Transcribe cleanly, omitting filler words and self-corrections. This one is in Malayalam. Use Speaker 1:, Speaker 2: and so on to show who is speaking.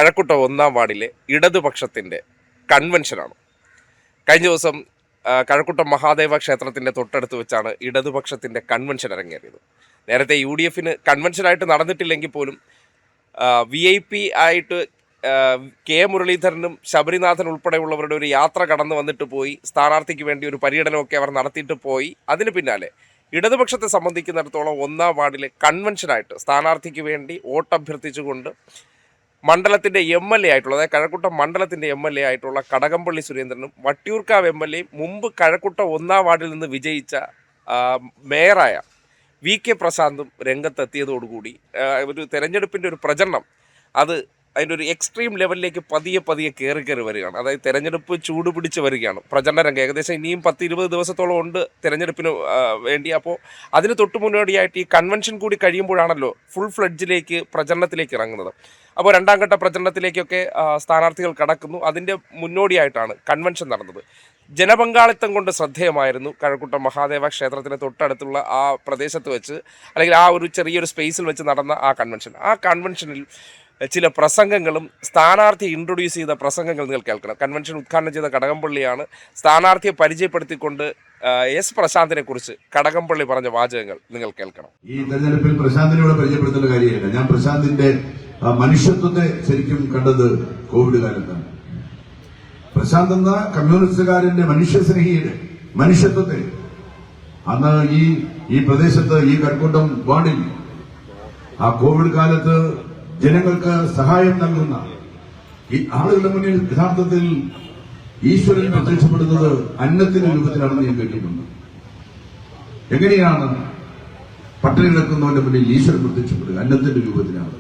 Speaker 1: കഴക്കൂട്ടം 1-ാം വാർഡിലെ ഇടതുപക്ഷത്തിൻ്റെ കൺവെൻഷനാണ്. കഴിഞ്ഞ ദിവസം കഴക്കൂട്ടം മഹാദേവ ക്ഷേത്രത്തിൻ്റെ തൊട്ടടുത്ത് വെച്ചാണ് ഇടതുപക്ഷത്തിൻ്റെ കൺവെൻഷൻ അരങ്ങേറിയത്. നേരത്തെ UDF കൺവെൻഷനായിട്ട് നടന്നിട്ടില്ലെങ്കിൽ പോലും VIP ആയിട്ട് K. മുരളീധരനും ശബരിനാഥൻ ഉൾപ്പെടെയുള്ളവരുടെ ഒരു യാത്ര കടന്നു വന്നിട്ട് പോയി, സ്ഥാനാർത്ഥിക്ക് വേണ്ടി ഒരു പര്യടനമൊക്കെ അവർ നടത്തിയിട്ട് പോയി. അതിന് പിന്നാലെ ഇടതുപക്ഷത്തെ സംബന്ധിക്കുന്നിടത്തോളം 1-ാം വാർഡിലെ കൺവെൻഷനായിട്ട് സ്ഥാനാർത്ഥിക്ക് വേണ്ടി വോട്ടഭ്യർത്ഥിച്ചുകൊണ്ട് മണ്ഡലത്തിൻ്റെ MLA ആയിട്ടുള്ള, അതായത് കഴക്കൂട്ടം മണ്ഡലത്തിൻ്റെ MLA ആയിട്ടുള്ള കടകംപള്ളി സുരേന്ദ്രനും വട്ടിയൂർക്കാവ് MLA മുമ്പ് കഴക്കൂട്ടം 1-ാം വാർഡിൽ നിന്ന് വിജയിച്ച മേയറായ VK പ്രശാന്തും രംഗത്തെത്തിയതോടുകൂടി ഒരു തെരഞ്ഞെടുപ്പിൻ്റെ ഒരു പ്രചരണം അതിൻ്റെ ഒരു എക്സ്ട്രീം ലെവലിലേക്ക് പതിയെ കയറി വരികയാണ്. അതായത് തെരഞ്ഞെടുപ്പ് ചൂടുപിടിച്ച് വരികയാണ്. പ്രചരണ രംഗം ഏകദേശം ഇനിയും 10-20 ദിവസത്തോളം ഉണ്ട് തെരഞ്ഞെടുപ്പിന് വേണ്ടി. അപ്പോൾ അതിന് തൊട്ട് മുന്നോടിയായിട്ട് ഈ കൺവെൻഷൻ കൂടി കഴിയുമ്പോഴാണല്ലോ ഫുൾ ഫ്ലെഡ്ജിലേക്ക് പ്രചരണത്തിലേക്ക് ഇറങ്ങുന്നത്. അപ്പോൾ 2-ാം ഘട്ട പ്രചരണത്തിലേക്കൊക്കെ സ്ഥാനാർത്ഥികൾ കടക്കുന്നു. അതിൻ്റെ മുന്നോടിയായിട്ടാണ് കൺവെൻഷൻ നടന്നത്. ജനപങ്കാളിത്തം കൊണ്ട് ശ്രദ്ധേയമായിരുന്നു കഴക്കൂട്ടം മഹാദേവ ക്ഷേത്രത്തിന് തൊട്ടടുത്തുള്ള ആ പ്രദേശത്ത് വെച്ച്, അല്ലെങ്കിൽ ആ ഒരു ചെറിയൊരു സ്പേസിൽ വെച്ച് നടന്ന ആ കൺവെൻഷൻ. ആ കൺവെൻഷനിൽ ചില പ്രസംഗങ്ങളും സ്ഥാനാർത്ഥി ഇൻട്രൊഡ്യൂസ് ചെയ്ത പ്രസംഗങ്ങൾ നിങ്ങൾ കേൾക്കണം. കൺവെൻഷൻ ഉദ്ഘാടനം ചെയ്ത കടകംപള്ളിയാണ്. സ്ഥാനാർത്ഥിയെ പരിചയപ്പെടുത്തിക്കൊണ്ട് S. പ്രശാന്തിനെ കുറിച്ച് കടകംപള്ളി പറഞ്ഞ വാചകങ്ങൾ നിങ്ങൾ കേൾക്കണം.
Speaker 2: ഈ തെരഞ്ഞെടുപ്പിൽ പ്രശാന്തിനോട് പരിചയപ്പെടുത്തേണ്ട കാര്യമില്ല. ഞാൻ പ്രശാന്തിന്റെ മനുഷ്യത്വത്തെ ശരിക്കും കണ്ടത് കോവിഡ് കാലത്താണ്. പ്രശാന്ത് എന്ന കമ്മ്യൂണിസ്റ്റുകാരന്റെ മനുഷ്യസ്നേഹിയുടെ മനുഷ്യത്വത്തെ അന്ന് ഈ പ്രദേശത്ത്, ഈ കഴക്കൂട്ടം വാർഡിൽ ആ കോവിഡ് കാലത്ത് ജനങ്ങൾക്ക് സഹായം നൽകുന്ന ഈ ആളുകളുടെ മുന്നിൽ യഥാർത്ഥത്തിൽ ഈശ്വരൻ പ്രത്യക്ഷപ്പെടുന്നത് അന്നത്തിന്റെ രൂപത്തിലാണെന്ന് ഞാൻ കേട്ടിട്ടുണ്ട്. എങ്ങനെയാണ് പട്ടിണി കിടക്കുന്നവന്റെ മുന്നിൽ ഈശ്വരൻ പ്രത്യക്ഷപ്പെടുക? അന്നത്തിന്റെ രൂപത്തിലാണ്.